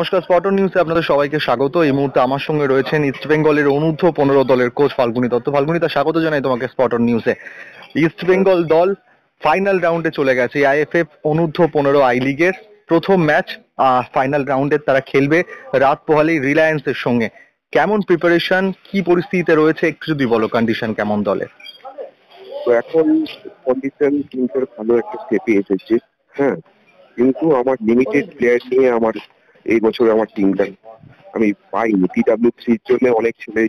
নমস্কার, স্পটন নিউজে আপনাদের সবাইকে স্বাগত। এই মুহূর্তে আমার সঙ্গে রয়েছেন ইস্ট বেঙ্গলের অনূর্ধ্ব 15 দলের কোচ ফাল্গুনী দত্ত। ফাল্গুনী দা, স্বাগত জানাই তোমাকে স্পটন নিউজে। ইস্ট বেঙ্গল দল ফাইনাল রাউন্ডে চলে গেছে আইএফএফ অনূর্ধ্ব 15 আই লিগের প্রথম ম্যাচ। ফাইনাল রাউন্ডে তারা খেলবে রাত পোহালেই রিলায়েন্সের সঙ্গে। কেমন প্রিপারেশন, কি পরিস্থিতিতে রয়েছে, একটু যদি বলো, কন্ডিশন কেমন দলের? তো এখন কন্ডিশন টিমটার ভালো একটা স্টেপে এসেছে। হ্যাঁ, কিন্তু আমার লিমিটেড প্লেয়ার নিয়ে এই বছর আমার টিমটা আমি পাইনি। PWC-র জন্য অনেক ছেলে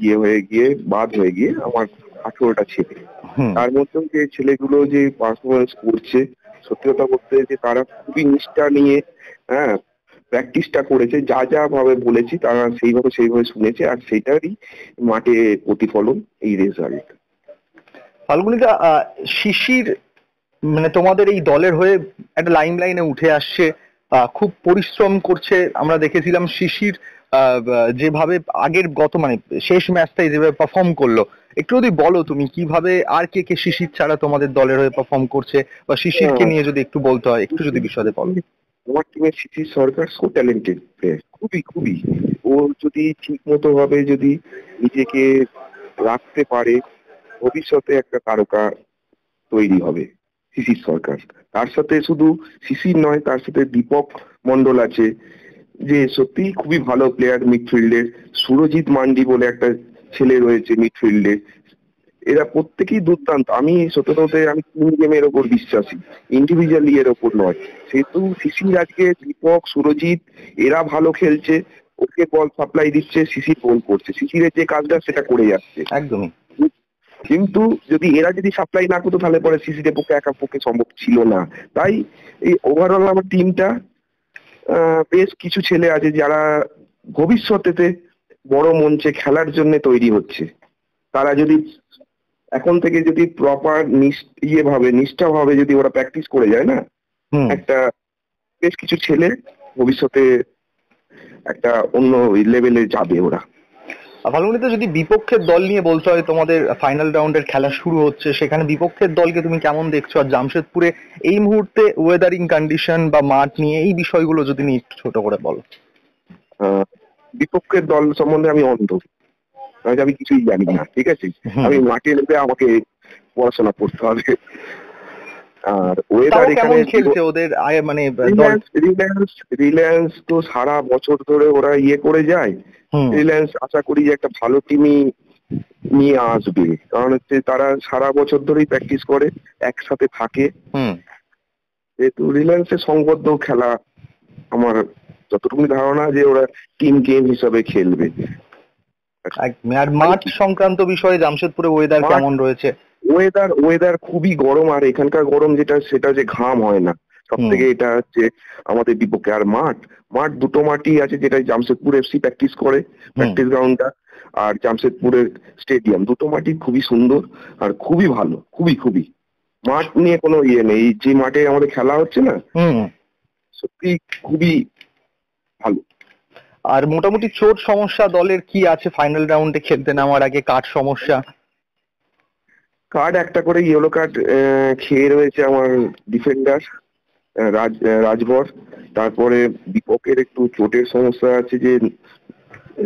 বাদ হয়ে গিয়ে আমার 18টা ছেলে, তার মধ্যেও যে ছেলেগুলো যে পারফরমেন্স করছে, সত্যি কথা বলতে যে তারা খুবই নিষ্ঠা নিয়ে হ্যাঁ প্র্যাকটিসটা করেছে, যা যা ভাবে বলেছি তারা সেইভাবে শুনেছে, আর সেটারই মাঠে প্রতিফলন এই রেজাল্ট। ফাল্গুনিদা, শিশির মানে তোমাদের এই দলের হয়ে একটা লাইনে উঠে আসছে, খুব পরিশ্রম করছে। আমরা দেখেছিলাম শিশির যেভাবে মানে শেষ ম্যাচটাই যেভাবে পারফর্ম করলো, একটু যদি বলো তুমি কিভাবে, আর কে কে শিশির ছাড়া তোমাদের দলের হয়ে পারফর্ম করছে, বা শিশিরকে নিয়ে যদি একটু বলতে হয়, একটু যদি বিশদে বলো। আমার টিমের শিশির সরকার সো ট্যালেন্টেড প্লেয়ার, খুবই খুবই। ও যদি ঠিক মতো ভাবে যদি নিজেকে রাখতে পারে, ভবিষ্যতে একটা তারকা তৈরি হবে শিশির সরকার। তার সাথে শুধু শিশির নয়, তার সাথে দীপক মন্ডল আছে, যে সত্যি খুবই ভালো প্লেয়ার মিডফিল্ডে। সুরজিৎ মান্ডি বলে একটা ছেলে রয়েছে মিডফিল্ডে। এরা প্রত্যেকেই দুর্দান্ত। আমি সত্যি আমি টিম গেমের ওপর বিশ্বাসী, ইন্ডিভিজুয়ালি এর ওপর নয়। সেহেতু শিশির আজকে দীপক, সুরজিৎ এরা ভালো খেলছে, ওকে বল সাপ্লাই দিচ্ছে, শিশির গোল করছে। শিশিরের যে কাজটা সেটা করে যাচ্ছে একদমই। কিন্তু এরা যদি সাপ্লাই না করতো তাহলে পরে শিশিরের পক্ষে একা পক্ষে সম্ভব ছিল না। তাই এই ওভারঅল আমার টিমটা বেশ কিছু ছেলে আছে যারা ভবিষ্যতেতে বড় মঞ্চে খেলার জন্য তৈরি হচ্ছে। তারা যদি এখন থেকে যদি প্রপার নিষ্ঠা ভাবে যদি ওরা প্র্যাকটিস করে যায় না, একটা বেশ কিছু ছেলে ভবিষ্যতে একটা অন্য লেভেলে যাবে ওরা। ফাল্গুনিতে, যদি বিপক্ষের দল নিয়ে বলতে হয়, তোমাদের ফাইনাল রাউন্ডের খেলা শুরু হচ্ছে, সেখানে বিপক্ষের দলকে তুমি কেমন দেখছো? আর জামশেদপুরে এই মুহূর্তে ওয়েদারিং কন্ডিশন বা মাঠ নিয়ে এই বিষয়গুলো যদি নিয়ে একটু ছোট করে বলো। বিপক্ষের দল সম্বন্ধে আমি অন্ধ, আমি কিছুই জানি না, ঠিক আছে? আমি মাঠে নেমে আমাকে পড়াশোনা করতে হবে। আর ওয়েদার এখানে খেলছে ওদের মানে রিলায়েন্স তো সারা বছর ধরে ওরা করে যায়। রিলায়েন্স আশা করি যে একটা ভালো টিমই নিয়ে আসবে, কারণ হচ্ছে তারা সারা বছর ধরেই প্র্যাকটিস করে, একসাথে থাকে। যেহেতু রিলায়েন্সের সংবদ্ধ খেলা, আমার যতটুকু ধারণা যে ওরা টিম গেম হিসাবে খেলবে। আর মাঠ সংক্রান্ত বিষয়ে জামশেদপুরে ওয়েদার কেমন রয়েছে? ওয়েদার খুবই গরম, আর এখানকার গরম সেটা যে ঘাম হয় না, সব থেকে এটা হচ্ছে আমাদের বিপক্ষে। আর মাঠ দুটো মাঠই আছে, যেটা জামশেদপুর FC প্র্যাকটিস করে, প্র্যাকটিস গ্রাউন্ডটা, আর জামশেদপুরের স্টেডিয়াম, দুটো মাঠই খুবই সুন্দর আর খুবই ভালো, খুবই খুবই। মাঠ নিয়ে কোনো নেই, যে মাঠে আমাদের খেলা হচ্ছে না, সত্যি খুবই ভালো। আর মোটামুটি চোট সমস্যা দলের কি আছে ফাইনাল রাউন্ডে খেলতে নামার আগে? কার্ড একটা করে ইয়েলো কার্ড খেয়ে রয়েছে আমার ডিফেন্ডার রাজভর। তারপরে বিপক্ষের একটু চোটের সমস্যা আছে, যে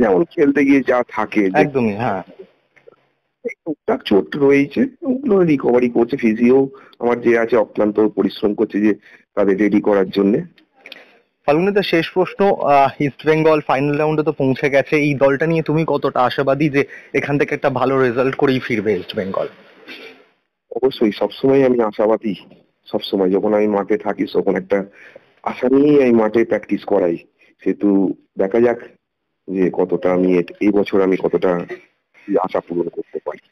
যেমন খেলতে গিয়ে যা থাকে, একদমই হ্যাঁ, টুকটাক চোট রয়েছে, ওগুলো রিকভারি করছে। ফিজিও আমার যে আছে অক্লান্ত পরিশ্রম করছে যে তাদের রেডি করার জন্য। ফাল্গুনিতে, শেষ প্রশ্ন, ইস্ট বেঙ্গল ফাইনাল রাউন্ডে তো পৌঁছে গেছে, এই দলটা নিয়ে তুমি কতটা আশাবাদী যে এখান থেকে একটা ভালো রেজাল্ট করেই ফিরবে ইস্ট বেঙ্গল? অবশ্যই, সবসময় আমি আশাবাদী। সবসময় যখন আমি মাঠে থাকি তখন একটা আশা নিয়েই আমি মাঠে প্র্যাকটিস করাই। সেহেতু দেখা যাক যে কতটা এই বছর আমি কতটা আশা পূরণ করতে পারি।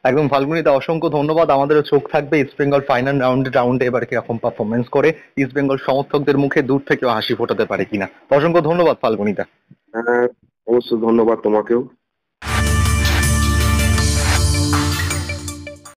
একদম ফাল্গুনিদা, অসংখ্য ধন্যবাদ। আমাদেরও চোখ থাকবে ইস্ট বেঙ্গল ফাইনাল রাউন্ডে এবার কিরকম পারফরমেন্স করে, ইস্ট বেঙ্গল সমর্থকদের মুখে দূর থেকেও হাসি ফোটাতে পারে কিনা। অসংখ্য ধন্যবাদ ফাল্গুনিদা। হ্যাঁ, অবশ্যই ধন্যবাদ তোমাকেও।